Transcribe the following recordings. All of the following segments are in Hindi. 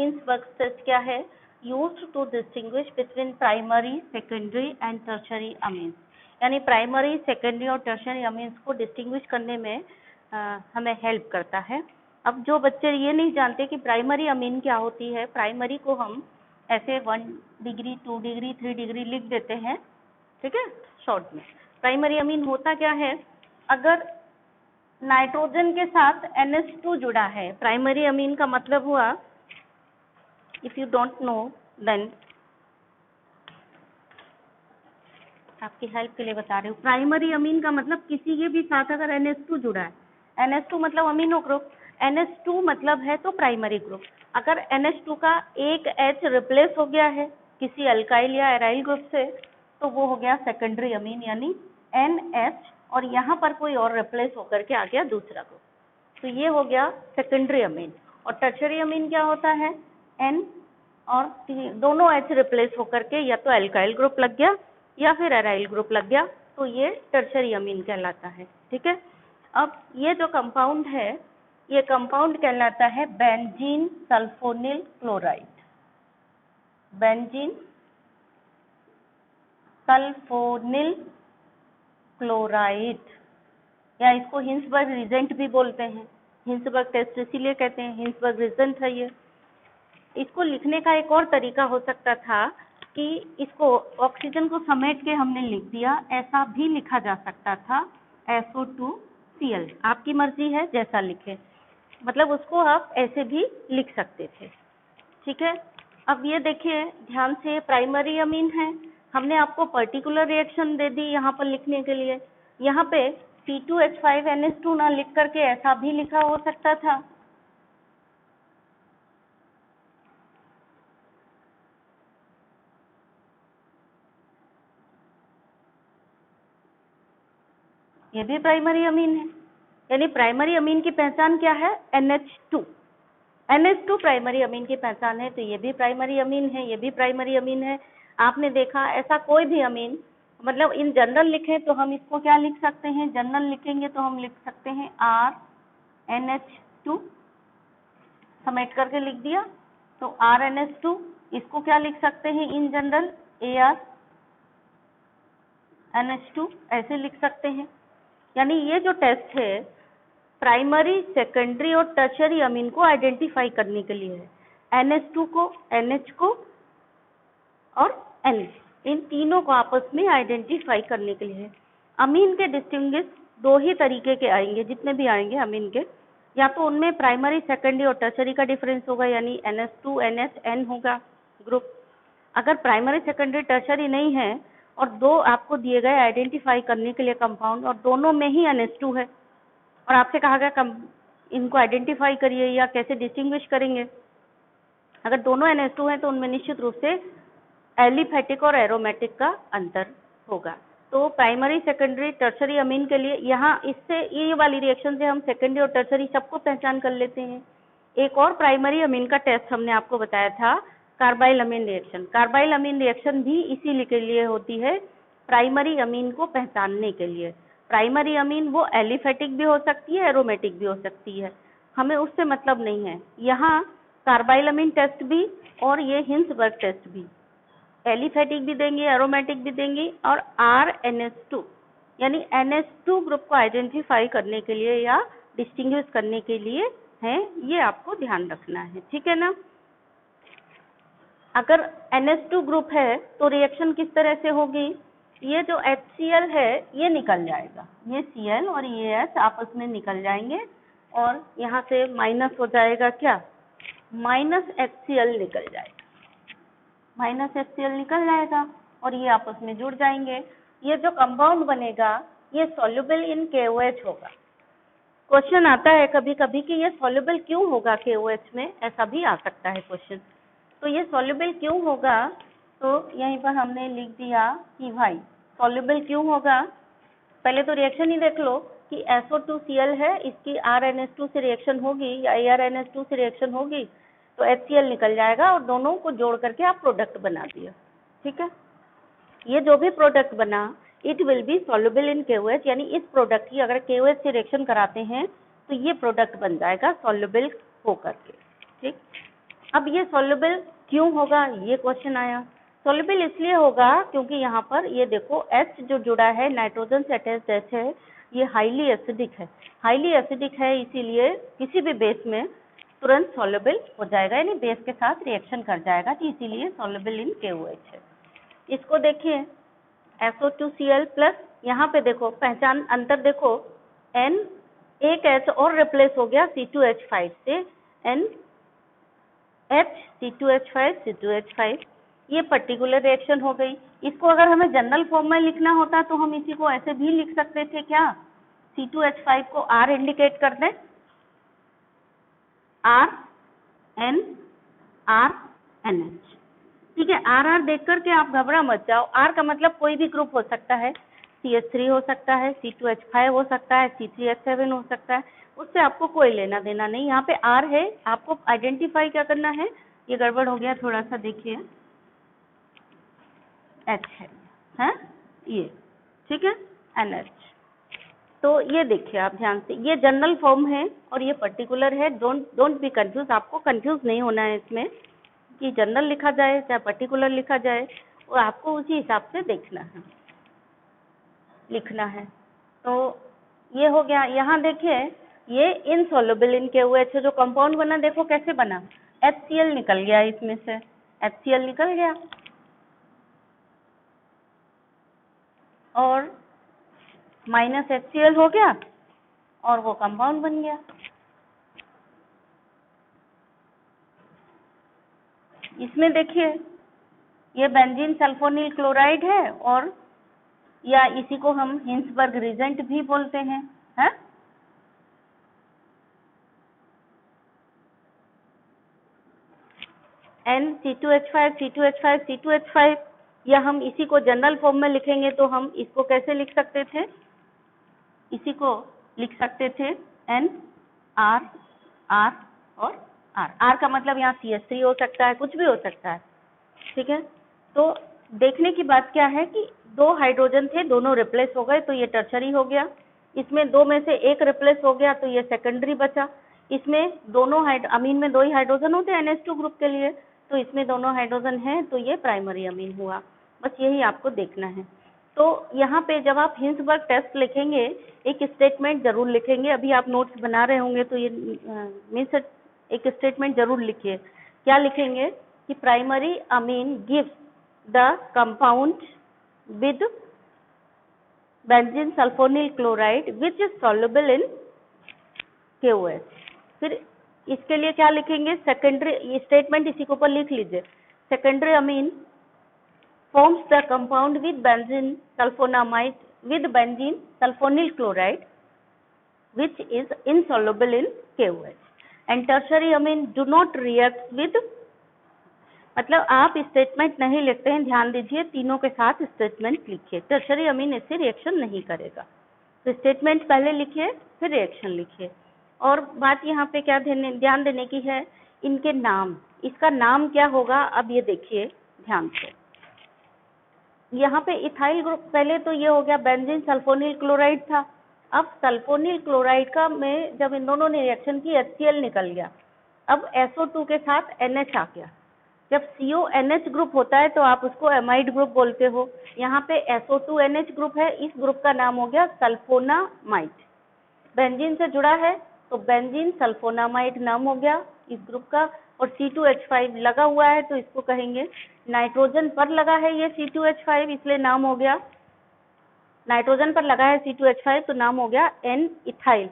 हिंसबर्ग टेस्ट क्या है? Used to distinguish between primary, secondary and tertiary amines, यानी प्राइमरी, सेकेंडरी और टर्शरी अमीन्स को डिस्टिंग्विश करने में हमें हेल्प करता है। अब जो बच्चे ये नहीं जानते कि प्राइमरी अमीन क्या होती है, प्राइमरी को हम ऐसे 1 डिग्री, 2 डिग्री, 3 डिग्री लिख देते हैं, ठीक है, शॉर्ट में। प्राइमरी अमीन होता क्या है? अगर नाइट्रोजन के साथ NH2 जुड़ा है, प्राइमरी अमीन का मतलब हुआ, if you don't know then आपकी हेल्प के लिए बता रही हूँ। प्राइमरी अमीन का मतलब किसी के भी साथ अगर NH2 जुड़ा है, NH2 मतलब अमीनो ग्रुप, NH2 मतलब है तो प्राइमरी ग्रुप। अगर NH2 का एक H रिप्लेस हो गया है किसी अल्काइल या एराइल ग्रुप से, तो वो हो गया सेकेंडरी अमीन, यानी NH, और यहाँ पर कोई और रिप्लेस होकर के आ गया दूसरा ग्रुप, तो ये हो गया सेकेंडरी अमीन। और टर्शरी अमीन क्या होता है? N और दोनों H रिप्लेस होकर के या तो अल्काइल ग्रुप लग गया या फिर एराइल ग्रुप लग गया, तो ये टर्शरी अमीन कहलाता है, ठीक है। अब ये जो कंपाउंड है, ये कंपाउंड कहलाता है benzene sulphonyl chloride, benzene sulphonyl chloride, या इसको हिंसबर्ग रिजेंट भी बोलते हैं। हिंसबर्ग टेस्ट इसीलिए कहते हैं, हिंसबर्ग रिजेंट है ये। इसको लिखने का एक और तरीका हो सकता था कि इसको ऑक्सीजन को समेट के हमने लिख दिया, ऐसा भी लिखा जा सकता था, SO2Cl। आपकी मर्जी है जैसा लिखे, मतलब उसको आप ऐसे भी लिख सकते थे, ठीक है। अब ये देखिए ध्यान से, प्राइमरी अमीन है, हमने आपको पर्टिकुलर रिएक्शन दे दी यहाँ पर लिखने के लिए। यहाँ पे C2H5NH2 ना लिख करके ऐसा भी लिखा हो सकता था, ये भी प्राइमरी अमीन है। यानी प्राइमरी अमीन की पहचान क्या है? NH2। NH2 प्राइमरी अमीन की पहचान है, तो ये भी प्राइमरी अमीन है, ये भी प्राइमरी अमीन है। आपने देखा ऐसा कोई भी अमीन, मतलब इन जनरल लिखें तो हम इसको क्या लिख सकते हैं? जनरल लिखेंगे तो हम लिख सकते हैं RNH2, समेट करके लिख दिया तो RNH2। इसको क्या लिख सकते हैं इन जनरल? ArNH2, ऐसे लिख सकते हैं। यानी ये जो टेस्ट है प्राइमरी, सेकेंडरी और टर्शरी अमीन को आइडेंटिफाई करने के लिए है। NH2 को, NH को और N, इन तीनों को आपस में आइडेंटिफाई करने के लिए है। अमीन के डिस्टिंग्विश दो ही तरीके के आएंगे, जितने भी आएंगे अमीन के, या तो उनमें प्राइमरी, सेकेंडरी और टर्शरी का डिफरेंस होगा, यानी NH2, NH, N होगा ग्रुप। अगर प्राइमरी, सेकेंडरी, टर्शरी नहीं है और दो आपको दिए गए आइडेंटिफाई करने के लिए कंपाउंड, और दोनों में ही NH2 है, और आपसे कहा गया इनको आइडेंटिफाई करिए या कैसे डिस्टिंग्विश करेंगे। अगर दोनों NH2 हैं तो उनमें निश्चित रूप से एलिफेटिक और एरोमेटिक का अंतर होगा। तो प्राइमरी, सेकेंडरी, टर्शरी अमीन के लिए यहाँ इससे, ये वाली रिएक्शन से हम सेकेंडरी और टर्शरी सबको पहचान कर लेते हैं। एक और प्राइमरी अमीन का टेस्ट हमने आपको बताया था, कार्बाइल अमीन रिएक्शन। कार्बाइल अमीन रिएक्शन भी इसी के लिए होती है, प्राइमरी अमीन को पहचानने के लिए। प्राइमरी अमीन वो एलिफेटिक भी हो सकती है, एरोमेटिक भी हो सकती है, हमें उससे मतलब नहीं है। यहाँ कार्बाइल अमीन टेस्ट भी और ये हिंसबर्ग टेस्ट भी एलिफेटिक भी देंगे, एरोमेटिक भी देंगे, और RNH2 यानी NH2 ग्रुप को आइडेंटिफाई करने के लिए या डिस्टिंग्विश करने के लिए है, ये आपको ध्यान रखना है, ठीक है ना। अगर NH2 ग्रुप है तो रिएक्शन किस तरह से होगी? ये जो HCl है ये निकल जाएगा, ये Cl और ये H आपस में निकल जाएंगे, और यहाँ से माइनस हो जाएगा क्या? -HCl निकल जाएगा, -HCl निकल जाएगा और ये आपस में जुड़ जाएंगे। ये जो कंपाउंड बनेगा ये सॉल्युबल इन KOH होगा। क्वेश्चन आता है कभी कभी कि ये सॉल्युबल क्यों होगा KOH में, ऐसा भी आ सकता है क्वेश्चन। तो ये सॉल्युबल क्यों होगा, तो यहीं पर हमने लिख दिया कि भाई सॉल्युबल क्यों होगा। पहले तो रिएक्शन ही देख लो कि SO2Cl है, इसकी RNH2 से रिएक्शन होगी या ArNH2 से रिएक्शन होगी तो HCl निकल जाएगा और दोनों को जोड़ करके आप प्रोडक्ट बना दिया, ठीक है। ये जो भी प्रोडक्ट बना it will be soluble in KOH, यानी इस प्रोडक्ट की अगर KOH से रिएक्शन कराते हैं तो ये प्रोडक्ट बन जाएगा सॉल्युबल होकर के, ठीक। अब ये सॉल्युबल क्यों होगा, ये क्वेश्चन आया। सॉल्युबल इसलिए होगा क्योंकि यहाँ पर ये देखो H जो जुड़ा है, नाइट्रोजन से अटैच्ड H है, ये हाईली एसिडिक है। हाईली एसिडिक है इसीलिए किसी भी बेस में तुरंत सॉल्युबल हो जाएगा, यानी बेस के साथ रिएक्शन कर जाएगा, तो इसीलिए सॉल्युबल इन KOH है। इसको देखिए SO2Cl प्लस, यहाँ पे देखो पहचान अंतर देखो, N एक H और रिप्लेस हो गया C2H5 से, NH C2H5 C2H5, ये पर्टिकुलर रिएक्शन हो गई। इसको अगर हमें जनरल फॉर्म में लिखना होता तो हम इसी को ऐसे भी लिख सकते थे, क्या C2H5 को R इंडिकेट कर दें, R N R NH, ठीक है। R देख करके आप घबरा मत जाओ, R का मतलब कोई भी ग्रुप हो सकता है, CH3 हो सकता है, C2H5 हो सकता है, C3H7 हो सकता है, उससे आपको कोई लेना देना नहीं। यहाँ पे R है, आपको आइडेंटिफाई क्या करना है, ये गड़बड़ हो गया थोड़ा सा, देखिए H है ये, ठीक है, NH। तो ये देखिए आप ध्यान से, ये जनरल फॉर्म है और ये पर्टिकुलर है, डोंट बी कंफ्यूज, आपको कंफ्यूज नहीं होना है इसमें कि जनरल लिखा जाए चाहे पर्टिकुलर लिखा जाए, और आपको उसी हिसाब से देखना है, लिखना है। तो ये हो गया। यहाँ देखिए ये इनसॉल्युबल इन KOH जो कंपाउंड बना, देखो कैसे बना, HCl निकल गया, इसमें से HCl निकल गया और माइनस HCl हो गया और वो कंपाउंड बन गया। इसमें देखिए ये बेंजीन सल्फोनिल क्लोराइड है, और या इसी को हम हिंसबर्ग रिजेंट भी बोलते हैं, है? N C2H5 या हम इसी को जनरल फॉर्म में लिखेंगे तो हम इसको कैसे लिख सकते थे, इसी को लिख सकते थे N R R और R। R का मतलब यहाँ CH3 हो सकता है, कुछ भी हो सकता है, ठीक है। तो देखने की बात क्या है कि दो हाइड्रोजन थे, दोनों रिप्लेस हो गए, तो ये टर्शरी हो गया। इसमें दो में से एक रिप्लेस हो गया तो ये सेकेंडरी बचा। इसमें दोनों अमीन में दो ही हाइड्रोजन होते हैं NH2 ग्रुप के लिए, तो इसमें दोनों हाइड्रोजन हैं तो ये प्राइमरी अमीन हुआ। बस यही आपको देखना है। तो यहाँ पे जब आप हिंसबर्ग टेस्ट लिखेंगे, एक स्टेटमेंट जरूर लिखेंगे, अभी आप नोट्स बना रहे होंगे तो ये मीन्स एक स्टेटमेंट जरूर लिखिए। क्या लिखेंगे कि primary amine gives the compound with benzene sulphonyl chloride which is soluble in KOH। फिर इसके लिए क्या लिखेंगे, सेकेंडरी स्टेटमेंट इसी के ऊपर लिख लीजिए, secondary amine forms the compound with benzene sulfonamide with benzene sulfonyl chloride which is insoluble in KOH and tertiary amine do not react with, मतलब आप स्टेटमेंट नहीं लिखते हैं, ध्यान दीजिए, तीनों के साथ स्टेटमेंट लिखिए। टर्शरी अमीन इससे रिएक्शन नहीं करेगा, तो स्टेटमेंट पहले लिखिए फिर रिएक्शन लिखिए। और बात यहाँ पे क्या ध्यान देने की है, इनके नाम, इसका नाम क्या होगा, अब ये देखिए ध्यान से। यहाँ पे इथाइल ग्रुप, पहले तो ये हो गया बेंजीन सल्फोनिल क्लोराइड था, अब सल्फोनिल क्लोराइड का में जब इन दोनों ने रिएक्शन की HCl निकल गया, अब SO2 के साथ NH आ गया। जब CONH ग्रुप होता है तो आप उसको एमाइड ग्रुप बोलते हो, यहाँ पे SO2NH ग्रुप है, इस ग्रुप का नाम हो गया सल्फोनामाइड। बेंजीन से जुड़ा है तो बेंजीन सल्फोनामाइड नाम हो गया इस ग्रुप का, और C2H5 लगा हुआ है तो इसको कहेंगे, नाइट्रोजन पर लगा है ये C2H5 इसलिए नाम हो गया, नाइट्रोजन पर लगा है C2H5 तो नाम हो गया N इथाइल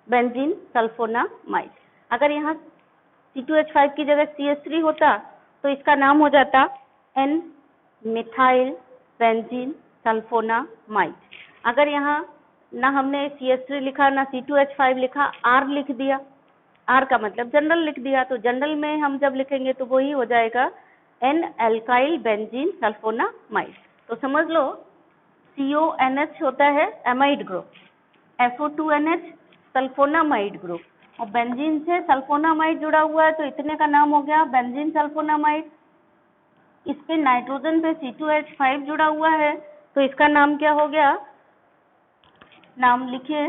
बेंजीन सल्फोनामाइड। अगर यहाँ C2H5 की जगह CH3 होता तो इसका नाम हो जाता N मिथाइल बेंजीन सल्फोनामाइड। अगर यहाँ ना हमने CH3 लिखा ना C2H5 लिखा, R लिख दिया, R का मतलब जनरल लिख दिया, तो जनरल में हम जब लिखेंगे तो वही हो जाएगा N एल्काइल बेंजीन सल्फोनामाइड। तो समझ लो CONH होता है amide group, SO2NH sulphonamide group, और बेंजीन से सल्फोनामाइड जुड़ा हुआ है तो इतने का नाम हो गया बेंजीन सल्फोनामाइड। इस पे नाइट्रोजन पे C2H5 जुड़ा हुआ है तो इसका नाम क्या हो गया, नाम लिखिए,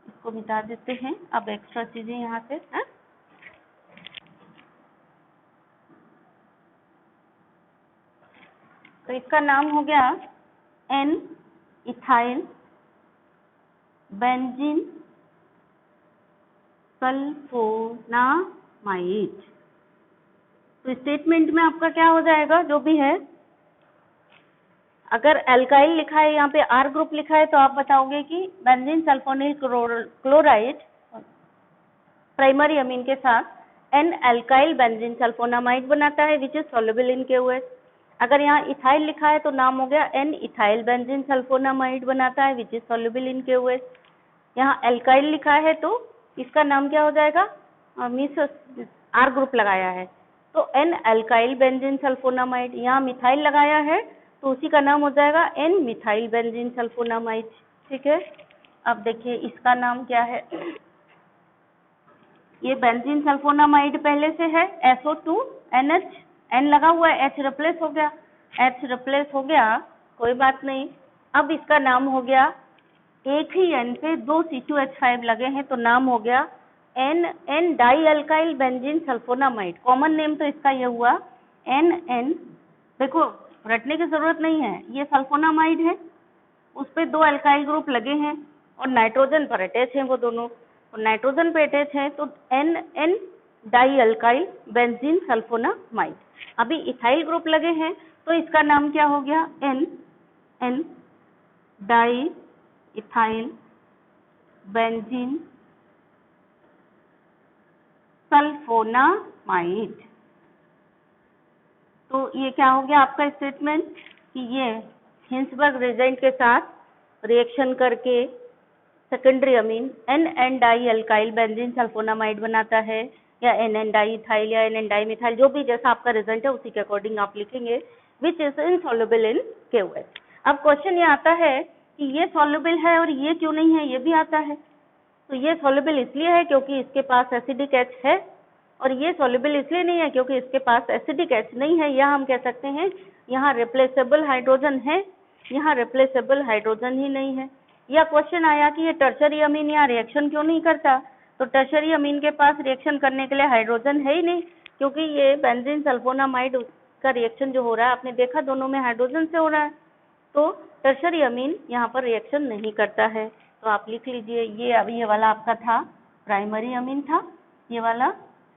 इसको मिटा देते हैं, अब एक्स्ट्रा चीजें यहाँ से है? तो इसका नाम हो गया एन इथाइल बेंजीन सल्फोनामाइड। तो स्टेटमेंट में आपका क्या हो जाएगा, जो भी है, अगर एल्काइल लिखा है यहाँ पे आर ग्रुप लिखा है तो आप बताओगे कि benzene sulphonyl chloride primary amine के साथ एन एल्काइल बेंजीन सल्फोनामाइड बनाता है which is soluble in KOH। अगर यहाँ इथाइल लिखा है तो नाम हो गया एन इथाइल बेंजीन सल्फोनामाइड बनाता है which is soluble in KOH। यहाँ एल्काइल लिखा है तो इसका नाम क्या हो जाएगा, मीन्स आर ग्रुप लगाया है तो एन एल्काइल बेंजीन सल्फोनामाइड। यहाँ मिथाइल लगाया है तो उसी का नाम हो जाएगा एन मिथाइल बेंजीन सल्फोनामाइड। ठीक है, अब देखिए इसका नाम क्या है, ये बेंजीन सल्फोनामाइड पहले से है SO2NH, N लगा हुआ है, H रिप्लेस हो गया, H रिप्लेस हो गया, कोई बात नहीं। अब इसका नाम हो गया, एक ही N पे दो C2H5 लगे हैं तो नाम हो गया N di alkyl benzene sulphonamide. Common name तो इसका ये हुआ NN। देखो रटने की जरूरत नहीं है, ये सल्फोनामाइड है, उस पे दो अल्काइल ग्रुप लगे हैं और नाइट्रोजन पर अटैच हैं वो दोनों, तो नाइट्रोजन पे अटैच है तो NN di alkyl benzene sulphonamide. अभी इथाइल ग्रुप लगे हैं तो इसका नाम क्या हो गया, NN di ethyl benzene sulphonamide. तो ये क्या हो गया आपका स्टेटमेंट कि ये हिंसबर्ग रिएजेंट के साथ रिएक्शन करके secondary amine NN di alkyl benzene sulphonamide बनाता है, या NN डाई इथाइल या NN डाई मिथाइल, जो भी जैसा आपका रिजल्ट है उसी के अकॉर्डिंग आप लिखेंगे, which is insoluble in KOH। अब क्वेश्चन ये आता है कि ये सॉल्युबल है और ये क्यों नहीं है, ये भी आता है। तो ये सॉल्युबल इसलिए है क्योंकि इसके पास एसिडिक H है, और ये सॉल्युबल इसलिए नहीं है क्योंकि इसके पास एसिडिक H नहीं है, या हम कह सकते हैं यहाँ रिप्लेसेबल हाइड्रोजन है, यहाँ रिप्लेसेबल हाइड्रोजन ही नहीं है। या क्वेश्चन आया कि ये टर्शरी अमीन यहाँ रिएक्शन क्यों नहीं करता, तो टर्शरी अमीन के पास रिएक्शन करने के लिए हाइड्रोजन है ही नहीं, क्योंकि ये बेंजीन सल्फोनामाइड का रिएक्शन जो हो रहा है आपने देखा दोनों में हाइड्रोजन से हो रहा है, तो टर्शरी अमीन यहाँ पर रिएक्शन नहीं करता है। तो आप लिख लीजिए, ये वाला आपका था प्राइमरी अमीन था, ये वाला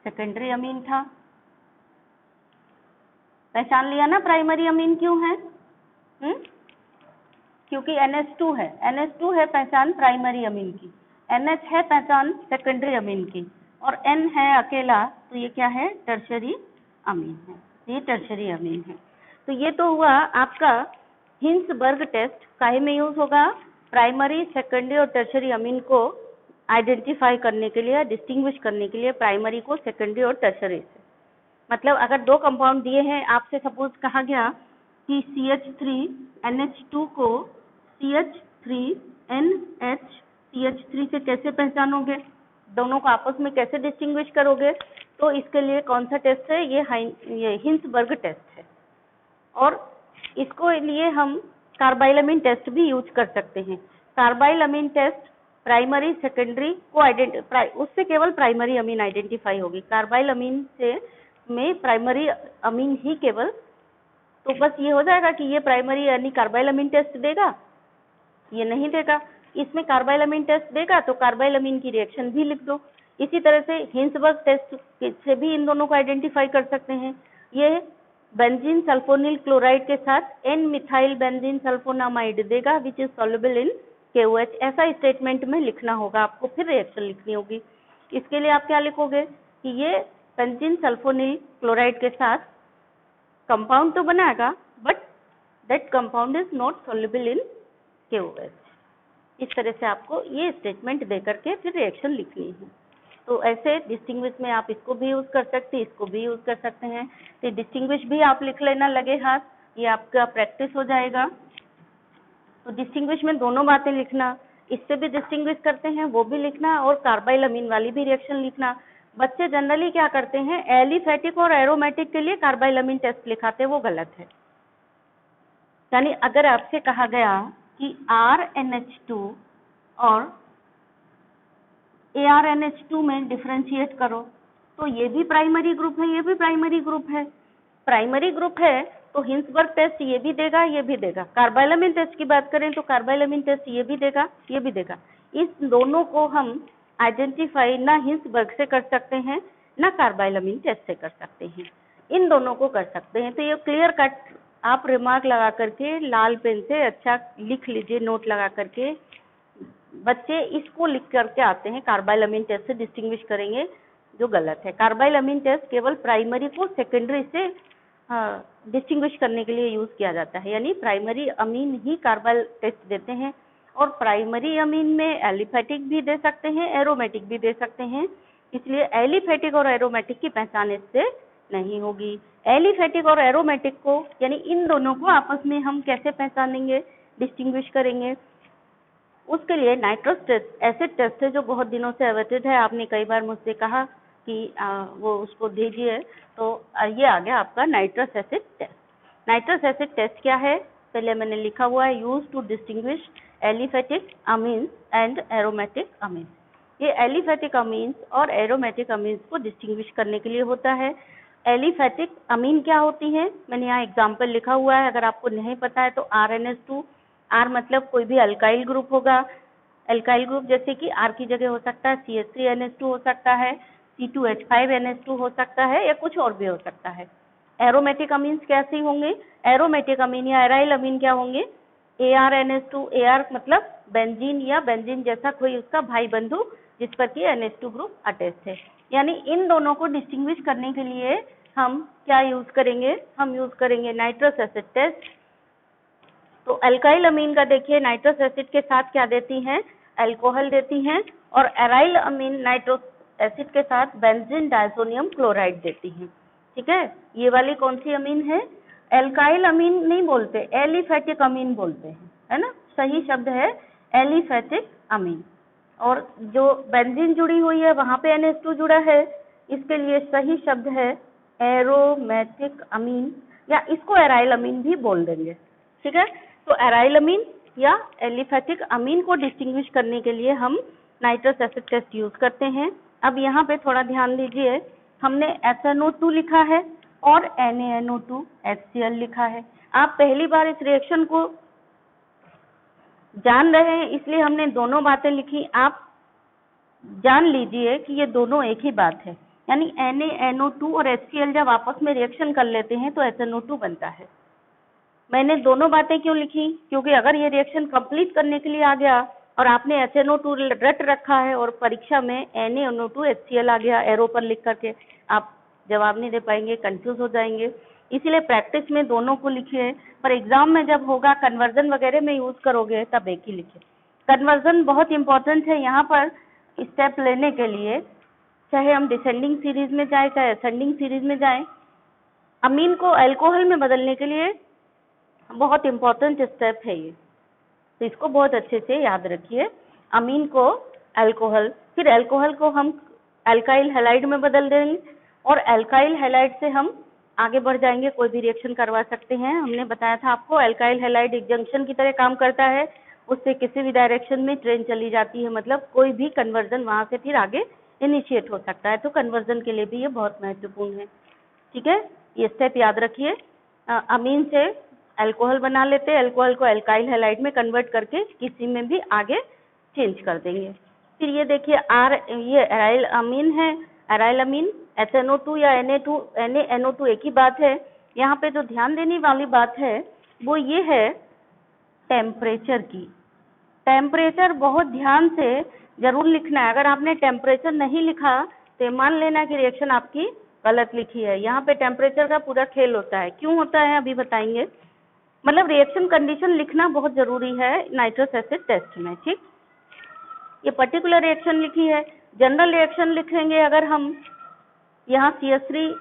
सेकेंडरी अमीन था। पहचान लिया ना प्राइमरी अमीन क्यों है, क्योंकि NH2 है, NH2 है पहचान प्राइमरी अमीन की, NH है पहचान सेकेंडरी अमीन की, और N है अकेला, तो ये क्या है, टर्शरी अमीन है, ये टर्शरी अमीन है। तो ये तो हुआ आपका हिंसबर्ग टेस्ट, काहे में यूज होगा, प्राइमरी सेकेंडरी और टर्शरी अमीन को आइडेंटिफाई करने के लिए, डिस्टिंग्विश करने के लिए प्राइमरी को सेकेंडरी और टर्शरी से। मतलब अगर दो कंपाउंड दिए हैं, आपसे सपोज कहा गया कि CH3NH2 को CH3NH CH3 से कैसे पहचानोगे, दोनों को आपस में कैसे डिस्टिंग्विश करोगे, तो इसके लिए कौन सा टेस्ट है, ये हिंसबर्ग टेस्ट है। और इसको लिए हम कार्बाइलमिन टेस्ट भी यूज कर सकते हैं। कार्बाइलमिन टेस्ट प्राइमरी सेकेंडरी को उससे केवल प्राइमरी अमीन आइडेंटिफाई होगी, कार्बाइलमिन से में प्राइमरी अमीन ही केवल, तो बस ये हो जाएगा कि ये प्राइमरी यानी कार्बाइलमिन टेस्ट देगा, ये नहीं देगा। इसमें कार्बाइलमिन टेस्ट देगा तो कार्बाइलमिन की रिएक्शन भी लिख दो। इसी तरह से हिंसबर्ग टेस्ट से भी इन दोनों को आइडेंटिफाई कर सकते हैं। ये बेंजीन सल्फोनिल क्लोराइड के साथ N मिथाइल बेंजीन सल्फोनामाइड देगा which is soluble in KOH। ऐसा स्टेटमेंट में लिखना होगा आपको, फिर रिएक्शन लिखनी होगी। इसके लिए आप क्या लिखोगे कि ये बेंजीन सल्फोनिल क्लोराइड के साथ कंपाउंड तो बनाएगा but that compound is not soluble in KOH। इस तरह से आपको ये स्टेटमेंट दे करके फिर रिएक्शन लिखनी है। तो ऐसे डिस्टिंग्विश में आप इसको भी यूज कर सकते हैं, इसको भी यूज कर सकते हैं। तो डिस्टिंग्विश भी आप लिख लेना लगे हाथ, ये आपका प्रैक्टिस हो जाएगा। तो डिस्टिंग्विश में दोनों बातें लिखना, इससे भी डिस्टिंग्विश करते हैं वो भी लिखना, और कार्बाइलमिन वाली भी रिएक्शन लिखना। बच्चे जनरली क्या करते हैं, एलिफेटिक और एरोमेटिक के लिए कार्बाइलमिन टेस्ट लिखाते हैं, वो गलत है। यानी अगर आपसे कहा गया कि RNH2 और ARNH2 में डिफरेंशिएट करो, तो ये भी प्राइमरी ग्रुप है, ये भी प्राइमरी ग्रुप है। प्राइमरी ग्रुप है तो हिंसबर्ग टेस्ट ये भी देगा, ये भी देगा। कार्बाइलमिन टेस्ट की बात करें तो कार्बाइलमिन टेस्ट ये भी देगा, ये भी देगा। इस दोनों को हम आइडेंटिफाई ना हिंसबर्ग से कर सकते हैं ना कार्बाइलमिन टेस्ट से कर सकते हैं, इन दोनों को कर सकते हैं। तो ये क्लियर कट आप रिमार्क लगा करके लाल पेन से अच्छा लिख लीजिए, नोट लगा करके। बच्चे इसको लिख करके आते हैं, कार्बाइलमिन टेस्ट से डिस्टिंग्विश करेंगे जो गलत है। कार्बाइलमिन टेस्ट केवल प्राइमरी को सेकेंडरी से डिस्टिंग्विश करने के लिए यूज किया जाता है, यानी प्राइमरी अमीन ही कार्बाइल टेस्ट देते हैं। और प्राइमरी अमीन में एलिफेटिक भी दे सकते हैं, एरोमेटिक भी दे सकते हैं, इसलिए एलिफेटिक और एरोमेटिक की पहचान इससे नहीं होगी। एलिफेटिक और एरोमेटिक को यानी इन दोनों को आपस में हम कैसे पहचानेंगे, डिस्टिंग्विश करेंगे, उसके लिए नाइट्रस टेस्ट ऐसे टेस्ट है जो बहुत दिनों से अवेटेड है। आपने कई बार मुझसे कहा कि वो उसको दीजिए, तो ये आ गया आपका nitrous acid test. Nitrous acid test क्या है, पहले मैंने लिखा हुआ है, use to distinguish aliphatic amines and aromatic amines. ये एलिफेटिक अमीन्स और एरोमेटिक अमीन्स को डिस्टिंग्विश करने के लिए होता है। एलिफेटिक अमीन क्या होती है, मैंने यहाँ एग्जाम्पल लिखा हुआ है, अगर आपको नहीं पता है तो RNS2, R मतलब कोई भी अल्काइल ग्रुप होगा, अल्काइल ग्रुप जैसे कि R की जगह हो सकता है CH3NH2 हो सकता है, C2H5NH2 हो सकता है, या कुछ और भी हो सकता है। एरोमेटिक अमीन्स कैसे होंगे, एरोमेटिक अमीन या एराइल अमीन क्या होंगे, ARNH2, AR मतलब बेंजीन या बेंजीन जैसा कोई उसका भाई बंधु जिस पर कि NH2 ग्रुप अटैच है। यानी इन दोनों को डिस्टिंग्विश करने के लिए हम क्या यूज करेंगे, हम यूज करेंगे नाइट्रस एसिड टेस्ट। तो अल्काइल अमीन का देखिए नाइट्रस एसिड के साथ क्या देती हैं, अल्कोहल देती हैं, और एराइल अमीन नाइट्रस एसिड के साथ बेंजीन डायसोनियम क्लोराइड देती हैं। ठीक है, ये वाली कौन सी अमीन है, अल्काइल अमीन नहीं बोलते, एलिफेटिक अमीन बोलते हैं, है ना, सही शब्द है एलिफेटिक अमीन। और जो बेंजीन जुड़ी हुई है वहां पे NH2 जुड़ा है, इसके लिए सही शब्द है एरोमेटिक अमीन, या इसको एराइल अमीन भी बोल देंगे। ठीक है, तो एराइल अमीन या एलिफेटिक अमीन को डिस्टिंग्विश करने के लिए हम नाइट्रस एसिड टेस्ट यूज करते हैं। अब यहाँ पे थोड़ा ध्यान दीजिए, हमने SNO2 लिखा है और NaNO2 HCl लिखा है। आप पहली बार इस रिएक्शन को जान रहे हैं इसलिए हमने दोनों बातें लिखी। आप जान लीजिए कि ये दोनों एक ही बात है, यानी NaNO2 और HCl जब आपस में रिएक्शन कर लेते हैं तो SNO2 बनता है। मैंने दोनों बातें क्यों लिखी, क्योंकि अगर ये रिएक्शन कंप्लीट करने के लिए आ गया और आपने SNO2 रट रखा है और परीक्षा में NaNO2 HCl आ गया एरो पर लिख करके, आप जवाब नहीं दे पाएंगे, कंफ्यूज हो जाएंगे। इसीलिए प्रैक्टिस में दोनों को लिखिए, पर एग्जाम में जब होगा कन्वर्जन वगैरह में यूज करोगे तब एक ही लिखिए। कन्वर्जन बहुत इंपॉर्टेंट है यहाँ पर स्टेप लेने के लिए, चाहे हम डिसेंडिंग सीरीज में जाए चाहे असेंडिंग सीरीज में जाए, अमीन को अल्कोहल में बदलने के लिए बहुत इंपॉर्टेंट स्टेप है ये, तो इसको बहुत अच्छे से याद रखिए। अमीन को अल्कोहल, फिर अल्कोहल को हम अल्काइल हैलाइड में बदल देंगे और अल्काइल हैलाइड से हम आगे बढ़ जाएंगे, कोई भी रिएक्शन करवा सकते हैं। हमने बताया था आपको अल्काइल हैलाइड एक जंक्शन की तरह काम करता है, उससे किसी भी डायरेक्शन में ट्रेन चली जाती है, मतलब कोई भी कन्वर्जन वहां से फिर आगे इनिशिएट हो सकता है, तो कन्वर्जन के लिए भी ये बहुत महत्वपूर्ण है। ठीक है, ये स्टेप याद रखिए। अमीन से अल्कोहल बना लेते हैं, अल्कोहल को अल्काइल हैलाइड में कन्वर्ट करके किसी में भी आगे चेंज कर देंगे। फिर ये देखिए ये एराइल अमीन है, एराइल अमीन SNO2 या NaNO2 एक ही बात है। यहाँ पे जो ध्यान देने वाली बात है वो ये है टेम्परेचर की। टेम्परेचर बहुत ध्यान से जरूर लिखना है, अगर आपने टेम्परेचर नहीं लिखा तो मान लेना कि रिएक्शन आपकी गलत लिखी है। यहाँ पे टेम्परेचर का पूरा खेल होता है, क्यों होता है अभी बताएंगे। मतलब रिएक्शन कंडीशन लिखना बहुत जरूरी है नाइट्रस एसिड टेस्ट में। ठीक, ये पर्टिकुलर रिएक्शन लिखी है, जनरल रिएक्शन लिखेंगे अगर हम यहाँ CH3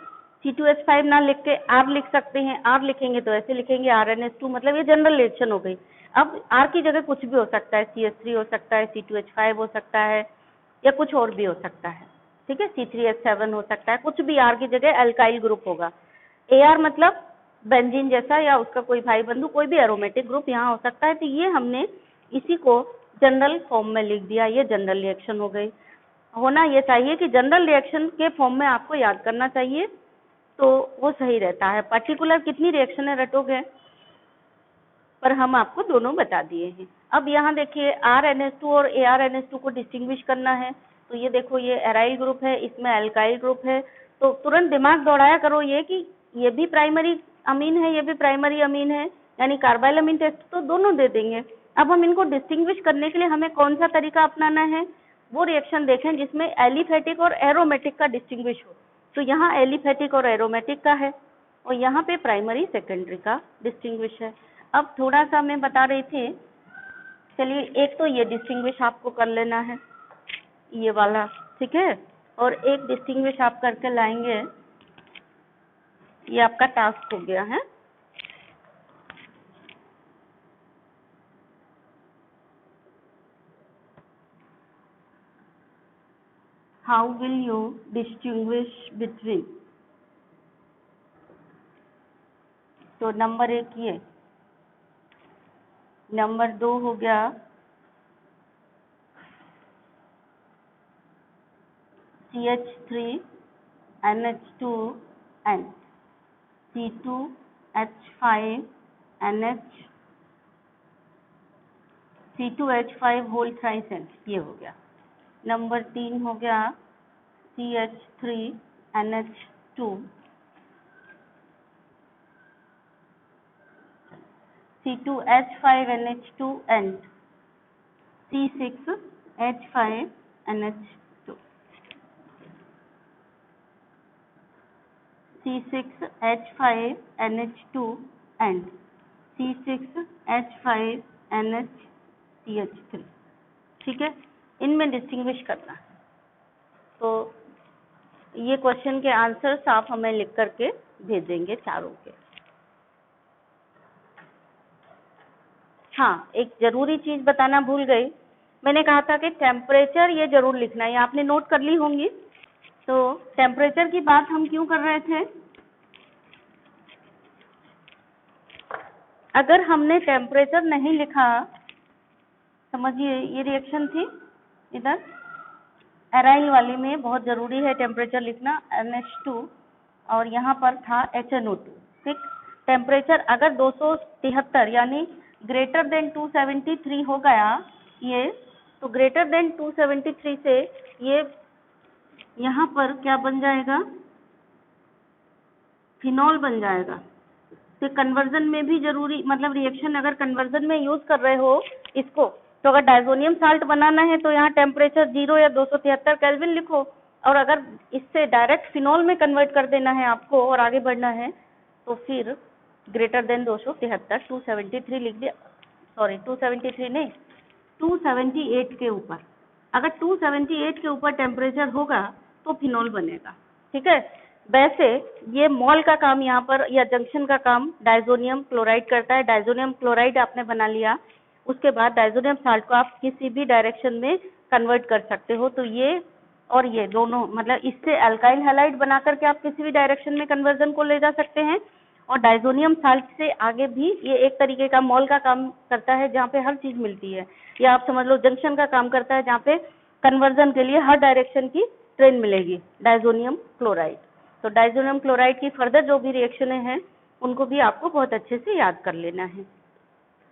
C2H5 ना लिख के R लिख सकते हैं, R लिखेंगे तो ऐसे लिखेंगे RNS2, मतलब ये जनरल रिएक्शन हो गई। अब R की जगह कुछ भी हो सकता है, CH3 हो सकता है, C2H5 हो सकता है, या कुछ और भी हो सकता है। ठीक है, C3H7 हो सकता है, कुछ भी R की जगह अल्काइल ग्रुप होगा। AR मतलब बेंजीन जैसा या उसका कोई भाई बंधु, कोई भी एरोमेटिक ग्रुप यहाँ हो सकता है। तो ये हमने इसी को जनरल फॉर्म में लिख दिया, ये जनरल रिएक्शन हो गई। होना ये चाहिए कि जनरल रिएक्शन के फॉर्म में आपको याद करना चाहिए तो वो सही रहता है। पर्टिकुलर कितनी रिएक्शनें रटोगे, पर हम आपको दोनों बता दिए हैं। अब यहाँ देखिए RNH2 और ARNH2 को डिस्टिंग्विश करना है। तो ये देखो, ये एराइल ग्रुप है, इसमें एल्काइल ग्रुप है, तो तुरंत दिमाग दौड़ाया करो ये कि ये भी प्राइमरी अमीन है, ये भी प्राइमरी अमीन है, यानी कार्बाइलअमीन टेस्ट तो दोनों दे देंगे। अब हम इनको डिस्टिंग्विश करने के लिए हमें कौन सा तरीका अपनाना है, वो रिएक्शन देखें जिसमें एलिफेटिक और एरोमेटिक का डिस्टिंग्विश हो। तो यहाँ एलिफेटिक और एरोमेटिक का है, और यहाँ पे प्राइमरी सेकेंडरी का डिस्टिंग्विश है। अब थोड़ा सा मैं बता रही थी, चलिए एक तो ये डिस्टिंग्विश आपको कर लेना है, ये वाला, ठीक है, और एक डिस्टिंग्विश आप करके लाएंगे, ये आपका टास्क हो गया है। How will you distinguish between, तो नंबर 1 ये, नंबर 2 हो गया CH3NH2 and C2H5NH C2H5 whole thrice N, ये हो गया। नंबर 3 हो गया CH3NH2 C2H5NH2 and C6H5NH2 C6H5NH2 and C6H5NHCH3, ठीक है, इनमें डिस्टिंग्विश करना है। तो ये क्वेश्चन के आंसर्स आप हमें लिख करके भेजेंगे चारों के। हाँ, एक जरूरी चीज बताना भूल गई, मैंने कहा था कि टेम्परेचर ये जरूर लिखना है, आपने नोट कर ली होंगी। तो टेम्परेचर की बात हम क्यों कर रहे थे, अगर हमने टेम्परेचर नहीं लिखा, समझिए ये रिएक्शन थी इधर एराइल वाली में, बहुत जरूरी है टेम्परेचर लिखना, NH2, और यहाँ पर था HNO2, ठीक। टेम्परेचर अगर 273 यानी ग्रेटर देन 273 हो गया ये, तो ग्रेटर देन 273 से ये यहाँ पर क्या बन जाएगा, फिनॉल बन जाएगा। तो कन्वर्जन में भी जरूरी, मतलब रिएक्शन अगर कन्वर्जन में यूज कर रहे हो इसको, तो अगर डायजोनियम साल्ट बनाना है तो यहाँ टेम्परेचर 0 या 273 केल्विन लिखो, और अगर इससे डायरेक्ट फिनॉल में कन्वर्ट कर देना है आपको और आगे बढ़ना है तो फिर ग्रेटर देन 273 273 लिख दिया, सॉरी 273 नहीं, 278 के ऊपर, अगर 278 के ऊपर टेम्परेचर होगा तो फिनॉल बनेगा, ठीक है। वैसे ये मॉल का काम यहाँ पर या जंक्शन का काम डायजोनियम क्लोराइड करता है। डायजोनियम क्लोराइड आपने बना लिया, उसके बाद डायजोनियम साल्ट को आप किसी भी डायरेक्शन में कन्वर्ट कर सकते हो। तो ये और ये दोनों, मतलब इससे अल्काइल हैलाइड बना करके आप किसी भी डायरेक्शन में कन्वर्जन को ले जा सकते हैं, और डायजोनियम साल्ट से आगे भी ये एक तरीके का मॉल का काम करता है जहाँ पे हर चीज मिलती है, या आप समझ लो जंक्शन का काम करता है जहाँ पे कन्वर्जन के लिए हर डायरेक्शन की ट्रेन मिलेगी डायजोनियम क्लोराइड। तो डायजोनियम क्लोराइड की फर्दर जो भी रिएक्शनें हैं उनको भी आपको बहुत अच्छे से याद कर लेना है।